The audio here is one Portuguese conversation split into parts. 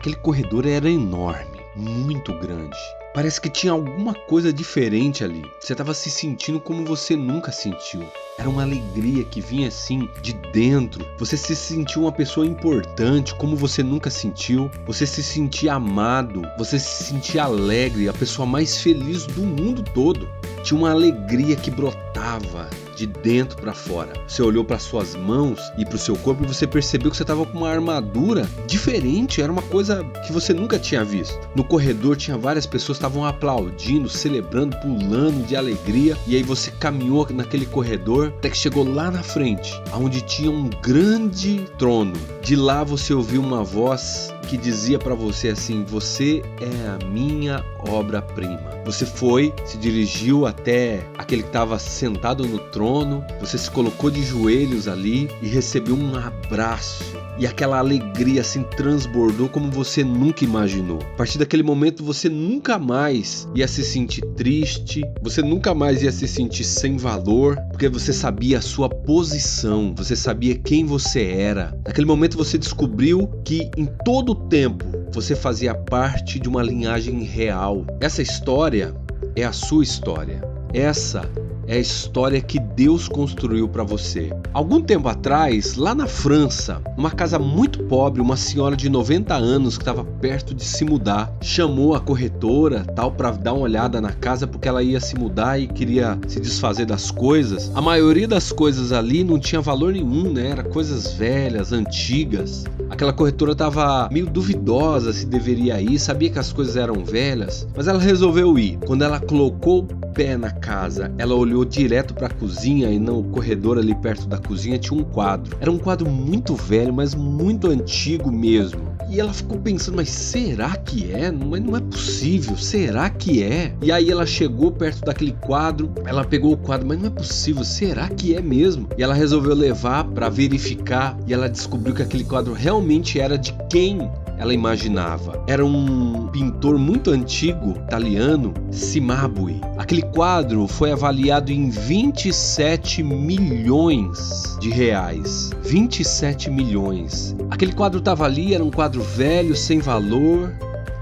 Aquele corredor era enorme, muito grande. Parece que tinha alguma coisa diferente ali. Você estava se sentindo como você nunca sentiu. Era uma alegria que vinha assim de dentro. Você se sentiu uma pessoa importante como você nunca sentiu. Você se sentia amado. Você se sentia alegre, a pessoa mais feliz do mundo todo. Tinha uma alegria que brotava de dentro para fora. Você olhou para suas mãos e para o seu corpo e você percebeu que você estava com uma armadura diferente. Era uma coisa que você nunca tinha visto. No corredor tinha várias pessoas que estavam aplaudindo, celebrando, pulando de alegria. E aí você caminhou naquele corredor até que chegou lá na frente, onde tinha um grande trono. De lá você ouviu uma voz que dizia para você assim: você é a minha obra-prima. Você foi, se dirigiu até aquele que estava sentado no trono, você se colocou de joelhos ali e recebeu um abraço. E aquela alegria assim transbordou como você nunca imaginou. A partir daquele momento você nunca mais ia se sentir triste, você nunca mais ia se sentir sem valor, porque você sabia a sua posição, você sabia quem você era. Naquele momento você descobriu que em todo o tempo você fazia parte de uma linhagem real. Essa história é a sua história. Essa é a história que Deus construiu para você. Algum tempo atrás, lá na França, uma casa muito pobre, uma senhora de 90 anos que estava perto de se mudar, chamou a corretora tal para dar uma olhada na casa porque ela ia se mudar e queria se desfazer das coisas. A maioria das coisas ali não tinha valor nenhum, né? Era coisas velhas, antigas. Aquela corretora estava meio duvidosa se deveria ir, sabia que as coisas eram velhas, mas ela resolveu ir. Quando ela colocou o pé na casa, ela olhou direto para a cozinha e no corredor ali perto da cozinha tinha um quadro. Era um quadro muito velho, mas muito antigo mesmo. E ela ficou pensando, mas será que é? Não é possível, será que é? E aí ela chegou perto daquele quadro, ela pegou o quadro, mas não é possível, será que é mesmo? E ela resolveu levar para verificar e ela descobriu que aquele quadro realmente era de quem ela imaginava. Era um pintor muito antigo, italiano, Cimabue. Aquele quadro foi avaliado em 27 milhões de reais. 27 milhões. Aquele quadro estava ali, era um quadro velho, sem valor.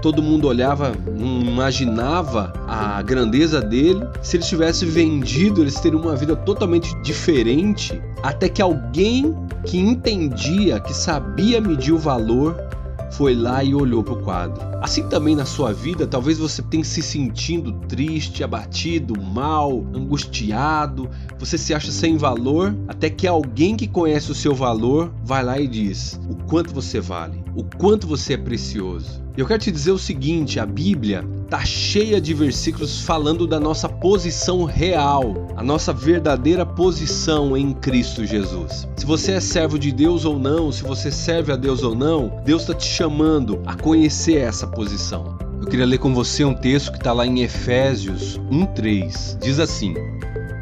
Todo mundo olhava, não imaginava a grandeza dele. Se ele tivesse vendido, eles teriam uma vida totalmente diferente. Até que alguém que entendia, que sabia medir o valor, foi lá e olhou para o quadro. Assim também na sua vida, talvez você tenha se sentindo triste, abatido, mal, angustiado, você se acha sem valor, até que alguém que conhece o seu valor vai lá e diz o quanto você vale, o quanto você é precioso. Eu quero te dizer o seguinte, a Bíblia está cheia de versículos falando da nossa posição real, a nossa verdadeira posição em Cristo Jesus. Se você é servo de Deus ou não, se você serve a Deus ou não, Deus está te chamando a conhecer essa posição. Eu queria ler com você um texto que está lá em Efésios 1:3. Diz assim: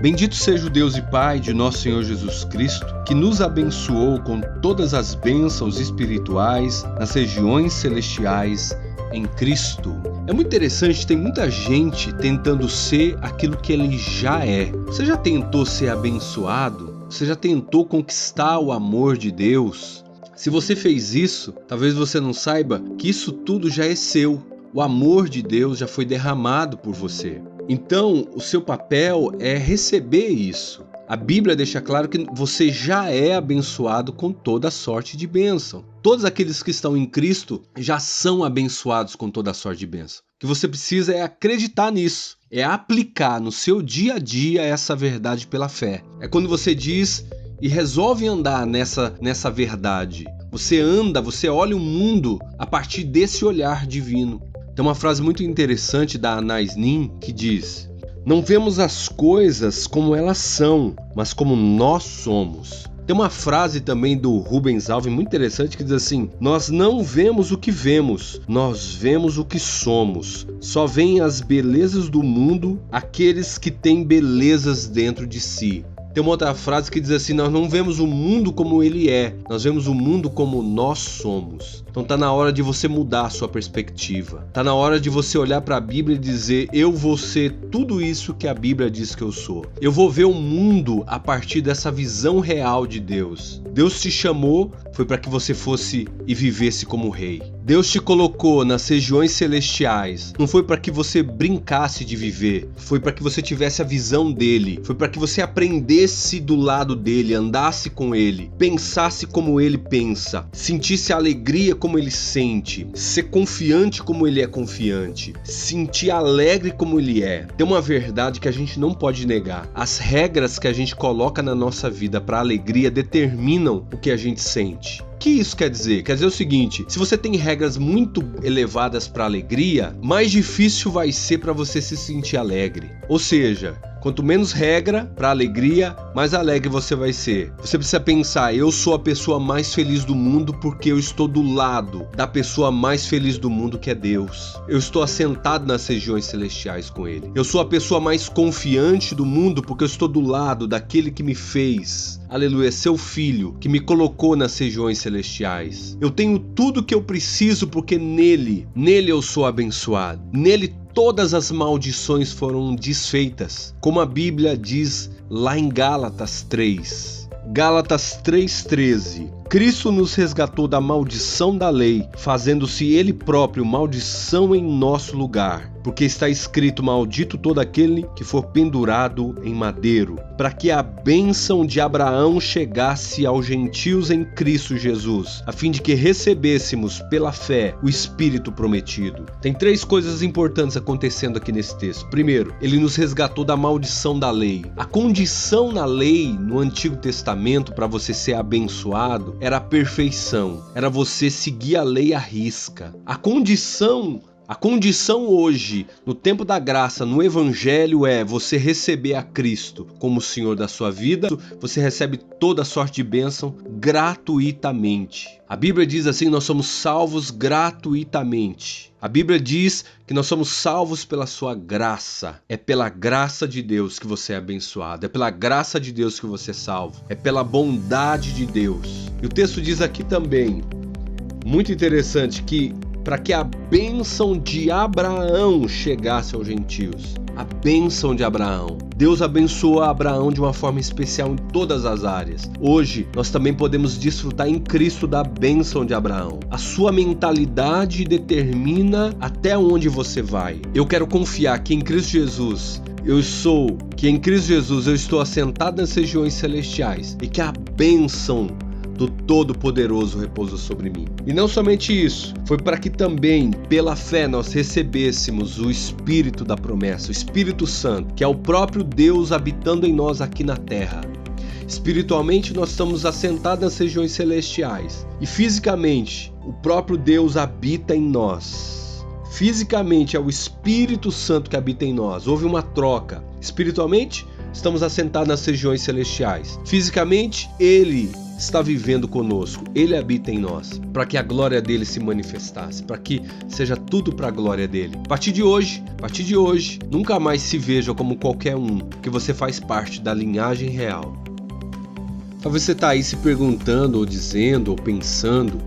Bendito seja o Deus e Pai de nosso Senhor Jesus Cristo, que nos abençoou com todas as bênçãos espirituais nas regiões celestiais em Cristo. É muito interessante, tem muita gente tentando ser aquilo que ele já é. Você já tentou ser abençoado? Você já tentou conquistar o amor de Deus? Se você fez isso, talvez você não saiba que isso tudo já é seu. O amor de Deus já foi derramado por você. Então, o seu papel é receber isso. A Bíblia deixa claro que você já é abençoado com toda sorte de bênção. Todos aqueles que estão em Cristo já são abençoados com toda sorte de bênção. O que você precisa é acreditar nisso, é aplicar no seu dia a dia essa verdade pela fé. É quando você diz e resolve andar nessa verdade. Você anda, você olha o mundo a partir desse olhar divino. Tem uma frase muito interessante da Anais Nin que diz: não vemos as coisas como elas são, mas como nós somos. Tem uma frase também do Rubens Alves muito interessante que diz assim: nós não vemos o que vemos, nós vemos o que somos. Só veem as belezas do mundo aqueles que têm belezas dentro de si. Tem uma outra frase que diz assim: nós não vemos o mundo como ele é, nós vemos o mundo como nós somos. Então tá na hora de você mudar a sua perspectiva. Tá na hora de você olhar para a Bíblia e dizer: eu vou ser tudo isso que a Bíblia diz que eu sou. Eu vou ver o mundo a partir dessa visão real de Deus. Deus te chamou, foi para que você fosse e vivesse como rei. Deus te colocou nas regiões celestiais. Não foi para que você brincasse de viver. Foi para que você tivesse a visão dele. Foi para que você aprendesse do lado dele, andasse com ele, pensasse como ele pensa, sentisse a alegria como ele sente, ser confiante como ele é confiante, sentir alegre como ele é. Tem uma verdade que a gente não pode negar. As regras que a gente coloca na nossa vida para alegria determinam o que a gente sente. O que isso quer dizer? Quer dizer o seguinte: se você tem regras muito elevadas para alegria, mais difícil vai ser para você se sentir alegre. Ou seja, quanto menos regra para alegria, mais alegre você vai ser. Você precisa pensar: eu sou a pessoa mais feliz do mundo porque eu estou do lado da pessoa mais feliz do mundo, que é Deus. Eu estou assentado nas regiões celestiais com ele. Eu sou a pessoa mais confiante do mundo porque eu estou do lado daquele que me fez, aleluia, seu filho, que me colocou nas regiões celestiais. Eu tenho tudo que eu preciso porque nele eu sou abençoado. Nele todas as maldições foram desfeitas, como a Bíblia diz lá em Gálatas 3. Gálatas 3:13. Cristo nos resgatou da maldição da lei, fazendo-se ele próprio maldição em nosso lugar, porque está escrito: maldito todo aquele que for pendurado em madeiro, para que a bênção de Abraão chegasse aos gentios em Cristo Jesus, a fim de que recebêssemos pela fé o Espírito prometido. Tem 3 coisas importantes acontecendo aqui nesse texto. Primeiro, ele nos resgatou da maldição da lei. A condição na lei, no Antigo Testamento, para você ser abençoado, era a perfeição, era você seguir a lei à risca. A condição hoje, no tempo da graça, no Evangelho, é você receber a Cristo como Senhor da sua vida. Você recebe toda sorte de bênção gratuitamente. A Bíblia diz assim: nós somos salvos gratuitamente. A Bíblia diz que nós somos salvos pela sua graça. É pela graça de Deus que você é abençoado. É pela graça de Deus que você é salvo. É pela bondade de Deus. E o texto diz aqui também, muito interessante, que para que a bênção de Abraão chegasse aos gentios. A bênção de Abraão. Deus abençoou Abraão de uma forma especial em todas as áreas. Hoje, nós também podemos desfrutar em Cristo da bênção de Abraão. A sua mentalidade determina até onde você vai. Eu quero confiar que em Cristo Jesus eu estou assentado nas regiões celestiais e que a bênção do Todo-Poderoso repousa sobre mim. E não somente isso, foi para que também, pela fé, nós recebêssemos o Espírito da promessa, o Espírito Santo, que é o próprio Deus habitando em nós aqui na terra. Espiritualmente, nós estamos assentados nas regiões celestiais. E fisicamente, o próprio Deus habita em nós. Fisicamente, é o Espírito Santo que habita em nós. Houve uma troca. Espiritualmente, estamos assentados nas regiões celestiais. Fisicamente, Ele está vivendo conosco, Ele habita em nós, para que a glória dele se manifestasse, para que seja tudo para a glória dele. A partir de hoje, nunca mais se veja como qualquer um, que você faz parte da linhagem real. Talvez você está aí se perguntando, ou dizendo, ou pensando: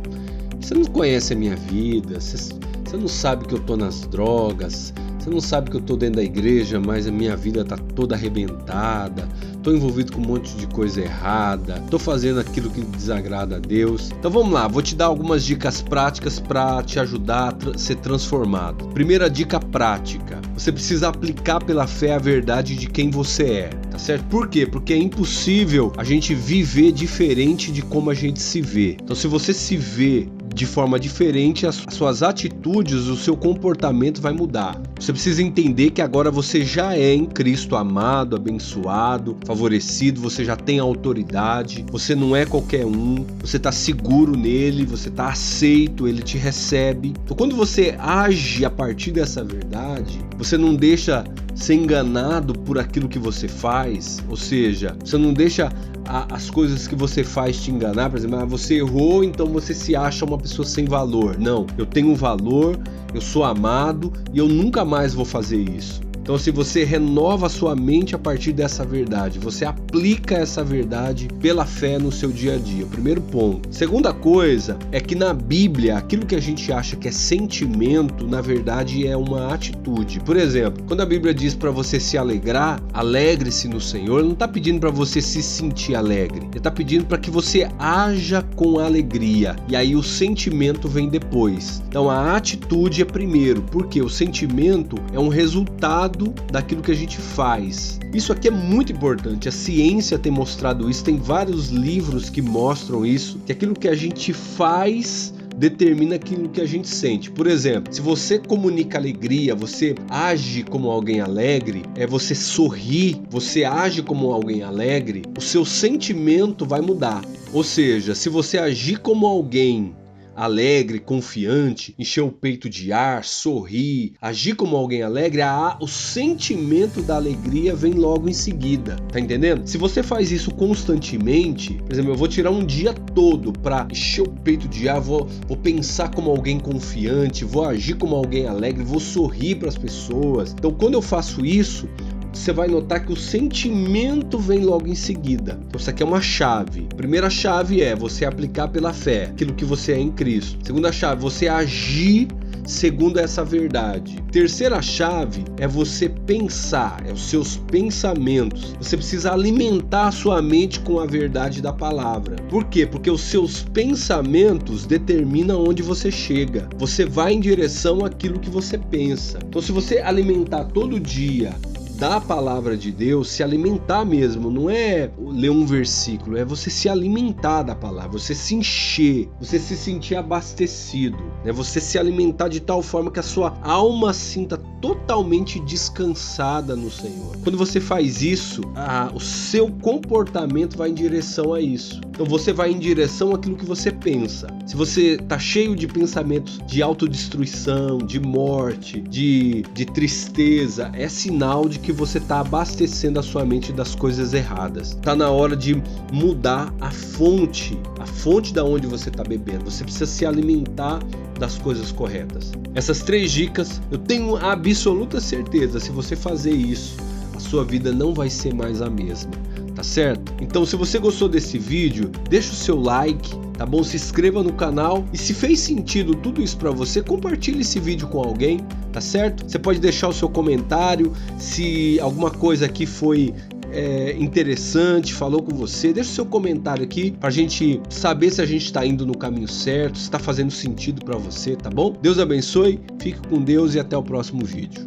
você não conhece a minha vida, você não sabe que eu estou nas drogas, você não sabe que eu estou dentro da igreja, mas a minha vida está toda arrebentada, estou envolvido com um monte de coisa errada, estou fazendo aquilo que desagrada a Deus. Então vamos lá, vou te dar algumas dicas práticas para te ajudar a ser transformado. Primeira dica prática: você precisa aplicar pela fé a verdade de quem você é, tá certo? Por quê? Porque é impossível a gente viver diferente de como a gente se vê. Então se você se vê de forma diferente, as suas atitudes, o seu comportamento vai mudar. Você precisa entender que agora você já é em Cristo amado, abençoado, favorecido, você já tem autoridade, você não é qualquer um, você está seguro nele, você está aceito, ele te recebe. Então quando você age a partir dessa verdade, você não deixa ser enganado por aquilo que você faz, ou seja, você não deixa as coisas que você faz te enganar. Por exemplo, você errou, então você se acha uma pessoa sem valor. Não, eu tenho valor, eu sou amado e eu nunca mais vou fazer isso. Então, se você renova a sua mente a partir dessa verdade, você aplica essa verdade pela fé no seu dia a dia. Primeiro ponto. Segunda coisa é que na Bíblia, aquilo que a gente acha que é sentimento, na verdade é uma atitude. Por exemplo, quando a Bíblia diz para você se alegrar, alegre-se no Senhor, ele não está pedindo para você se sentir alegre. Ele está pedindo para que você haja com alegria. E aí o sentimento vem depois. Então a atitude é primeiro, porque o sentimento é um resultado daquilo que a gente faz. Isso aqui é muito importante, a ciência tem mostrado isso, tem vários livros que mostram isso, que aquilo que a gente faz determina aquilo que a gente sente. Por exemplo, se você comunica alegria, você age como alguém alegre, você sorri, você age como alguém alegre, o seu sentimento vai mudar. Ou seja, se você agir como alguém alegre, confiante, encher o peito de ar, sorrir, agir como alguém alegre, o sentimento da alegria vem logo em seguida, tá entendendo? Se você faz isso constantemente, por exemplo, eu vou tirar um dia todo para encher o peito de ar, vou pensar como alguém confiante, vou agir como alguém alegre, vou sorrir para as pessoas. Então, quando eu faço isso, você vai notar que o sentimento vem logo em seguida. Então isso aqui é uma chave. Primeira chave é você aplicar pela fé aquilo que você é em Cristo. Segunda chave, você agir segundo essa verdade. Terceira chave é você pensar, os seus pensamentos. Você precisa alimentar a sua mente com a verdade da palavra. Por quê? Porque os seus pensamentos determinam onde você chega. Você vai em direção àquilo que você pensa. Então se você alimentar todo dia da palavra de Deus, se alimentar mesmo, não é ler um versículo, é você se alimentar da palavra, você se encher, você se sentir abastecido, né? Você se alimentar de tal forma que a sua alma sinta totalmente descansada no Senhor. Quando você faz isso, o seu comportamento vai em direção a isso. Então você vai em direção àquilo que você pensa. Se você está cheio de pensamentos de autodestruição, de morte, de tristeza, é sinal de que você está abastecendo a sua mente das coisas erradas. Está na hora de mudar a fonte da onde você está bebendo. Você precisa se alimentar das coisas corretas. Essas 3 dicas, eu tenho a absoluta certeza, se você fazer isso, a sua vida não vai ser mais a mesma. Tá certo? Então, se você gostou desse vídeo, deixa o seu like, tá bom? Se inscreva no canal e se fez sentido tudo isso para você, compartilhe esse vídeo com alguém, tá certo? Você pode deixar o seu comentário, se alguma coisa aqui foi interessante, falou com você, deixa o seu comentário aqui pra gente saber se a gente tá indo no caminho certo, se tá fazendo sentido para você, tá bom? Deus abençoe, fique com Deus e até o próximo vídeo.